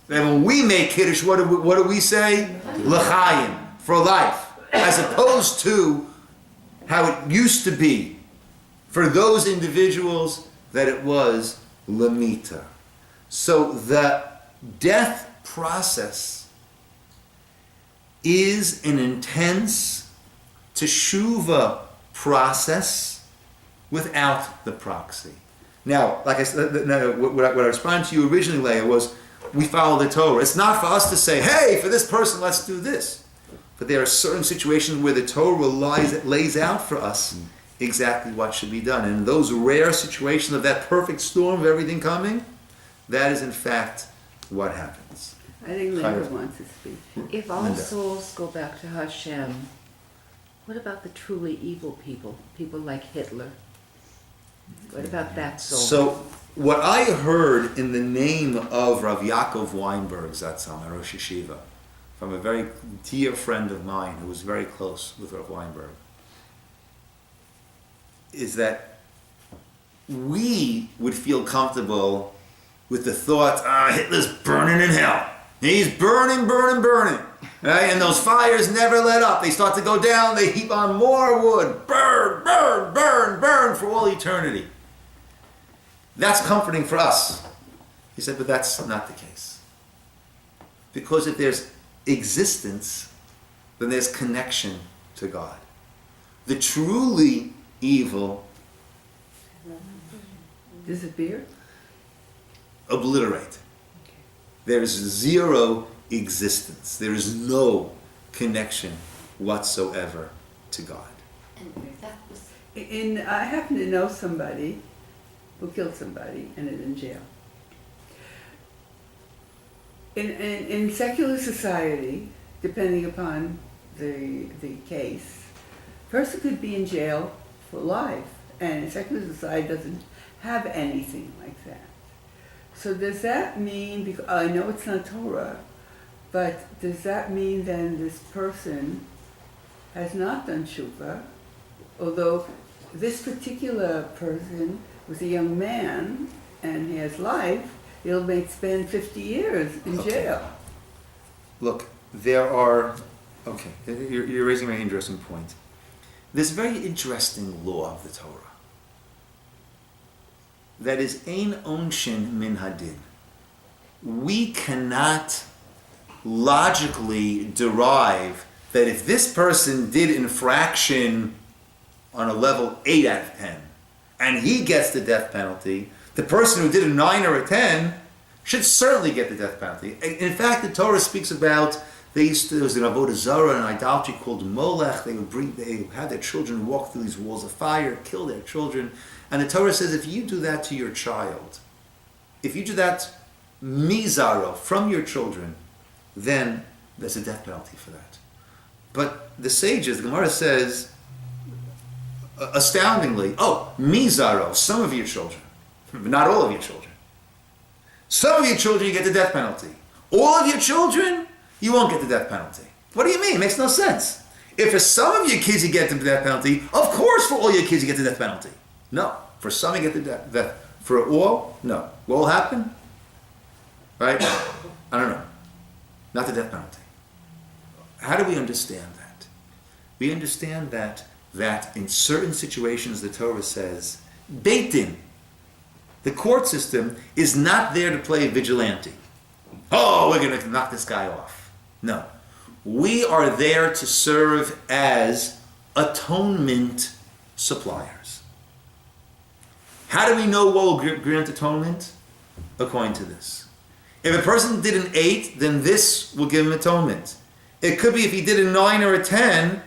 Speaker 2: that when we make kiddush, what do we say? L'chaim, for life. As opposed to how it used to be for those individuals that it was lamita. So the death process is an intense teshuvah process without the proxy. Now, like I said, what I responded to you originally, Leah, was we follow the Torah. It's not for us to say, hey, for this person, let's do this. But there are certain situations where the Torah lays out for us exactly what should be done. And in those rare situations of that perfect storm of everything coming, that is in fact what happens.
Speaker 3: I think Linda wants to speak.
Speaker 1: If all
Speaker 2: Linda.
Speaker 1: souls go back to Hashem, what about the truly evil people? People like Hitler? What about that soul?
Speaker 2: So, what I heard in the name of Rav Yaakov Weinberg, Zatzal, my Rosh Yeshiva, from a very dear friend of mine who was very close with Rav Weinberg, is that we would feel comfortable with the thought, Hitler's burning in hell. He's burning. Right? And those fires never let up. They start to go down, they heap on more wood. Burn for all eternity. That's comforting for us. He said, but that's not the case. Because if there's existence, then there's connection to God. The truly evil
Speaker 3: Disappear?
Speaker 2: obliterate. There is zero existence. There is no connection whatsoever to God.
Speaker 9: And that was
Speaker 3: I happen to know somebody who killed somebody and is in jail. in secular society, depending upon the case, a person could be in jail for life, and secular society doesn't have anything like that. So does that mean, because I know it's not Torah, but does that mean then this person has not done tshuva, although this particular person was a young man and he has life, he'll spend 50 years in jail.
Speaker 2: Look, there are, okay, you're raising a very interesting point. There's a very interesting law of the Torah. That is ein onshin min hadin. We cannot logically derive that if this person did infraction on a level 8 out of 10, and he gets the death penalty, the person who did a 9 or a 10 should certainly get the death penalty. In fact, the Torah speaks about, there was an avodah zarah, an idolatry called Molech. They would have their children walk through these walls of fire, kill their children. And the Torah says, if you do that to your child, if you do that mizaro from your children, then there's a death penalty for that. But the sages, the Gemara says, astoundingly, mizaro, some of your children, but not all of your children. Some of your children, you get the death penalty. All of your children, you won't get the death penalty. What do you mean? It makes no sense. If for some of your kids you get the death penalty, of course for all your kids you get the death penalty. No. For some you get the death. For all, no. What will happen? Right? I don't know. Not the death penalty. How do we understand that? We understand that in certain situations the Torah says, Beit Din, the court system, is not there to play vigilante. Oh, we're going to knock this guy off. No. We are there to serve as atonement suppliers. How do we know what will grant atonement? According to this. If a person did an 8, then this will give him atonement. It could be if he did a 9 or a 10,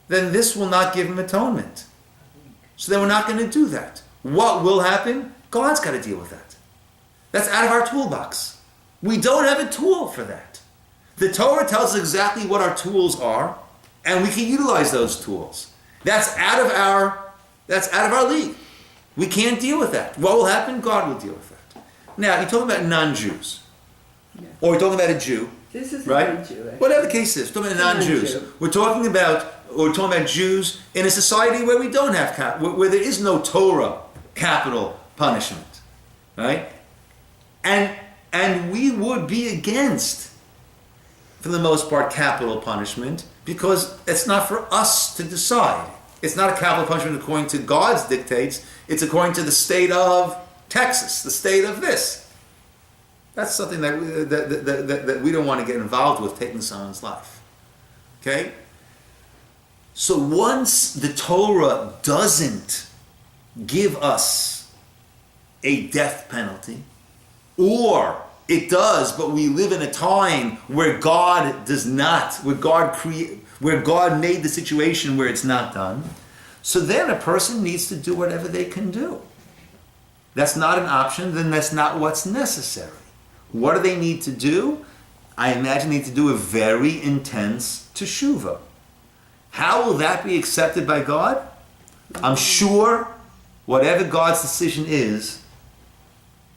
Speaker 2: then this will not give him atonement. So then we're not going to do that. What will happen? God's got to deal with that. That's out of our toolbox. We don't have a tool for that. The Torah tells us exactly what our tools are, and we can utilize those tools. That's out of our league. We can't deal with that. What will happen? God will deal with that. Now, you're talking about non-Jews.
Speaker 3: Yeah.
Speaker 2: Or we're talking about a Jew.
Speaker 3: This is
Speaker 2: right?
Speaker 3: a non-Jew. Actually.
Speaker 2: Whatever the case is, we're talking about non-Jews.
Speaker 3: Non-Jew.
Speaker 2: We're talking about Jews in a society where we don't have where there is no Torah capital punishment, right? And we would be against, for the most part, capital punishment because it's not for us to decide. It's not a capital punishment according to God's dictates. It's according to the state of Texas, the state of this. That's something that we don't want to get involved with, taking someone's life. Okay? So once the Torah doesn't give us a death penalty, or it does, but we live in a time where God does not, where God made the situation where it's not done, so then a person needs to do whatever they can do. That's not an option, then that's not what's necessary. What do they need to do? I imagine they need to do a very intense teshuvah. How will that be accepted by God? I'm sure whatever God's decision is,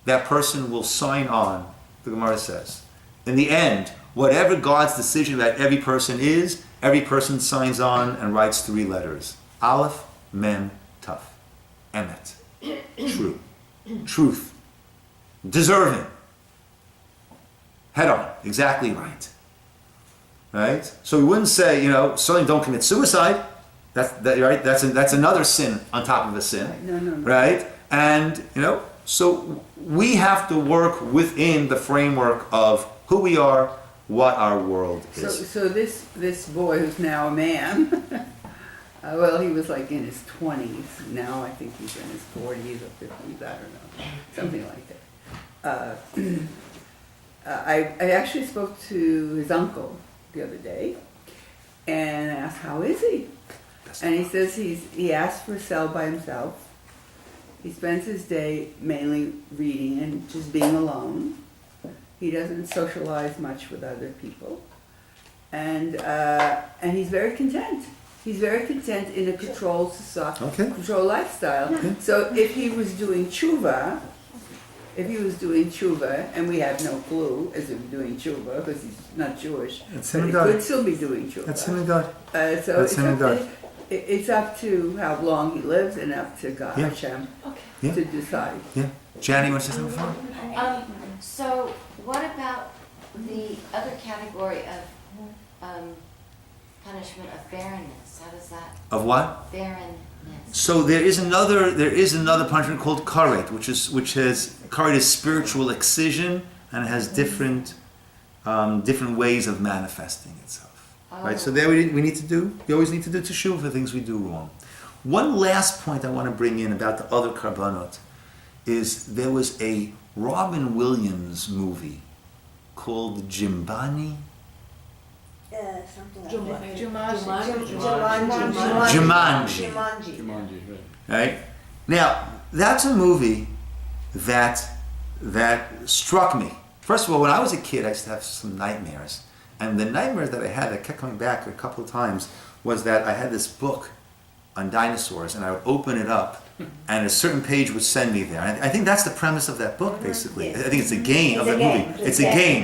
Speaker 2: that person will sign on, the Gemara says. In the end, whatever God's decision about every person is, every person signs on and writes 3 letters. Aleph, Mem, Taf. Emet. True. Truth. Deserving. Head on. Exactly right. Right? So we wouldn't say, certainly don't commit suicide. Right? That's another sin on top of a sin.
Speaker 3: Right. No.
Speaker 2: Right? And, so we have to work within the framework of who we are, what our world is.
Speaker 3: So this boy who's now a man, well, he was like in his 20s. Now I think he's in his 40s or 50s. I don't know, something like that. I actually spoke to his uncle the other day and asked, how is he? And he says he asked for a cell by himself. He spends his day mainly reading and just being alone. He doesn't socialize much with other people, and he's very content. He's very content in a controlled society,
Speaker 2: Okay.
Speaker 3: controlled lifestyle. So if he was doing tshuva, and we have no clue as if doing tshuva because he's not Jewish,
Speaker 2: That's
Speaker 3: but
Speaker 2: him
Speaker 3: he
Speaker 2: and God.
Speaker 3: could still be doing tshuva.
Speaker 2: That's him and God.
Speaker 3: So
Speaker 2: That's
Speaker 3: it's
Speaker 2: him and
Speaker 3: up,
Speaker 2: God.
Speaker 3: it's up to how long he lives and up to God,
Speaker 2: Yeah.
Speaker 3: Hashem,
Speaker 2: Yeah.
Speaker 3: to decide.
Speaker 2: Yeah. Johnny, you want to say something?
Speaker 9: So what about the other category of punishment of barrenness? How does that
Speaker 2: Of what?
Speaker 9: barrenness?
Speaker 2: So there is another punishment called karet, which has karet is spiritual excision, and it has different ways of manifesting itself. Right. So there we need to do. We always need to do teshuva for things we do wrong. One last point I want to bring in about the other karbanot is there was a Robin Williams movie called Jimbani. Jumanji.
Speaker 5: Jumanji, right.
Speaker 2: Right? Now, that's a movie that struck me. First of all, when I was a kid, I used to have some nightmares. And the nightmares that I had that kept coming back a couple of times was that I had this book on dinosaurs, and I would open it up, and a certain page would send me there. And I think that's the premise of that book, basically. I think it's a game of that movie. It's a game.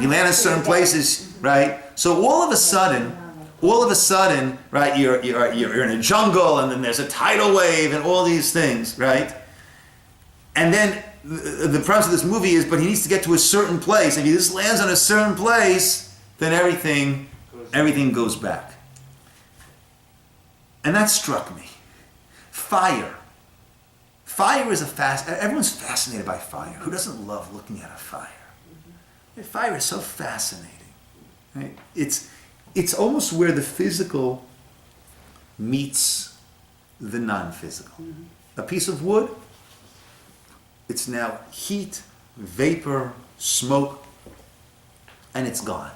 Speaker 2: You land in certain places, right? So all of a sudden, right, you're in a jungle, and then there's a tidal wave, and all these things, right? And then the premise of this movie is, but he needs to get to a certain place. If he just lands on a certain place, then everything goes back. And that struck me. Fire. Fire is everyone's fascinated by fire. Who doesn't love looking at a fire? Fire is so fascinating. Right? It's almost where the physical meets the non-physical. A piece of wood, it's now heat, vapor, smoke, and it's gone.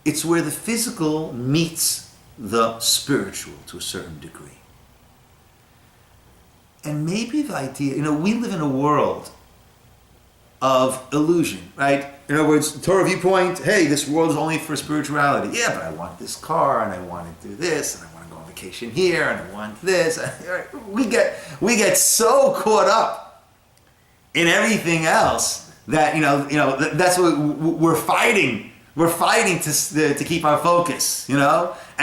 Speaker 2: It's where the physical meets the spiritual to a certain degree. And maybe the idea, we live in a world of illusion, right? In other words, Torah viewpoint, hey, this world is only for spirituality. Yeah, but I want this car, and I want to do this, and I want to go on vacation here, and I want this. We get so caught up in everything else that that's what we're fighting. We're fighting to keep our focus,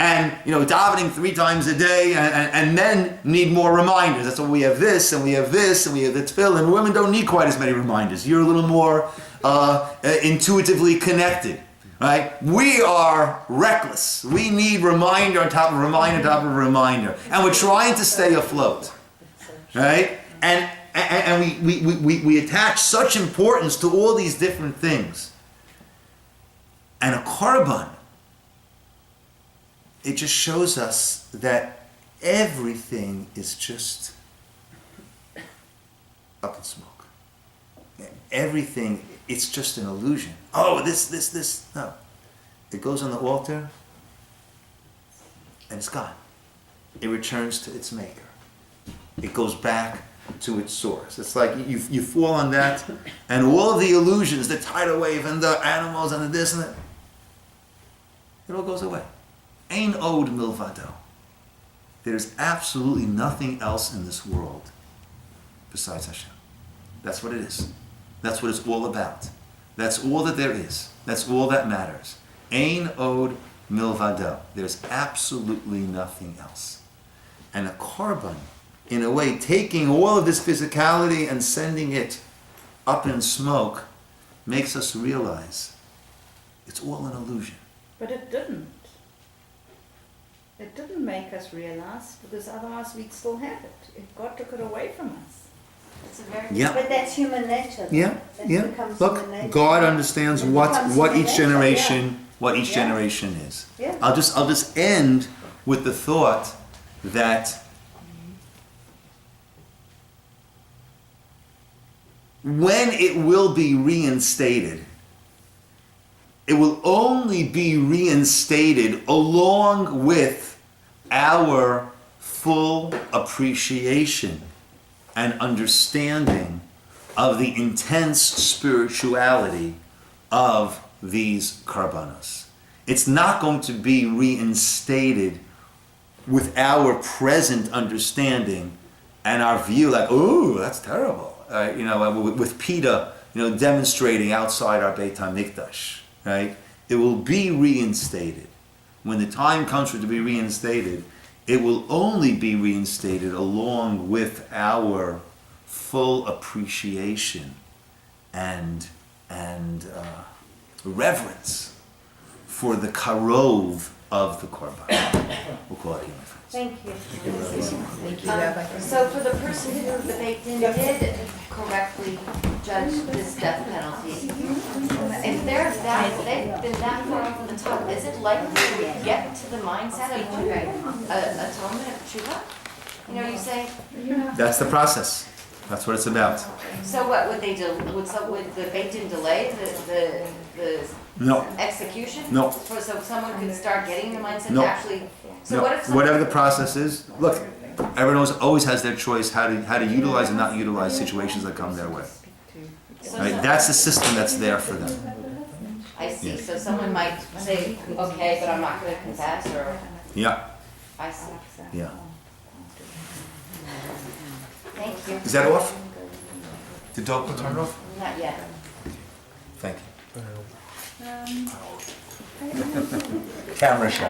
Speaker 2: and davening 3 times a day, and men need more reminders. That's why we have this, and we have this, and we have the tefillin. And women don't need quite as many reminders. You're a little more intuitively connected, right? We are reckless. We need reminder on top of reminder on top of reminder, and we're trying to stay afloat, right? And we attach such importance to all these different things. And a korban, it just shows us that everything is just up in smoke. Everything, it's just an illusion. Oh, this. No. It goes on the altar, and it's gone. It returns to its maker. It goes back to its source. It's like you fall on that, and all of the illusions, the tidal wave, and the animals, and the this and that, it all goes away. Ein od milvado. There's absolutely nothing else in this world besides Hashem. That's what it is. That's what it's all about. That's all that there is. That's all that matters. Ein od milvado. There's absolutely nothing else. And a korban, in a way, taking all of this physicality and sending it up in smoke, makes us realize it's all an illusion.
Speaker 4: But it didn't. It didn't make us realize, because otherwise we'd still have it. If God took it away from us.
Speaker 9: It's a very
Speaker 2: Yeah.
Speaker 10: But that's human nature.
Speaker 2: Yeah,
Speaker 10: That
Speaker 2: yeah.
Speaker 10: becomes
Speaker 2: Look,
Speaker 10: human nature.
Speaker 2: God understands
Speaker 10: It
Speaker 2: what
Speaker 10: becomes
Speaker 2: each
Speaker 10: human nature,
Speaker 2: generation
Speaker 10: Yeah.
Speaker 2: generation is.
Speaker 10: Yeah.
Speaker 2: I'll just end with the thought that when it will be reinstated, it will only be reinstated along with our full appreciation and understanding of the intense spirituality of these karbanos. It's not going to be reinstated with our present understanding and our view, like, oh, that's terrible. With PETA, demonstrating outside our Beit HaMikdash, right? It will be reinstated. When the time comes for it to be reinstated, it will only be reinstated along with our full appreciation and reverence for the karov of the korban. We'll call it here, my friends.
Speaker 9: Thank you.
Speaker 6: Thank you, Rabbi.
Speaker 9: So for the person who the Beit Din did correctly judge this death penalty, if they've been that far over the top, is it likely we get to the mindset of atonement of tshuva? You say.
Speaker 2: That's the process. That's what it's about.
Speaker 9: So what would they do? Would the Beit Din delay the
Speaker 2: No.
Speaker 9: execution?
Speaker 2: No.
Speaker 9: So someone could start getting the mindset
Speaker 2: No.
Speaker 9: to actually. So
Speaker 2: No,
Speaker 9: what if someone,
Speaker 2: whatever the process is, look, everyone always has their choice how to utilize and not utilize situations that come their way. Right? That's the system that's there for them.
Speaker 9: I see.
Speaker 2: Yeah.
Speaker 9: So someone might say, okay, but I'm not going to confess, or
Speaker 2: Yeah,
Speaker 9: I see.
Speaker 2: yeah.
Speaker 9: Thank you.
Speaker 2: Is that off? Did Doka turn it off?
Speaker 9: Not yet.
Speaker 2: Thank you. Camera shot.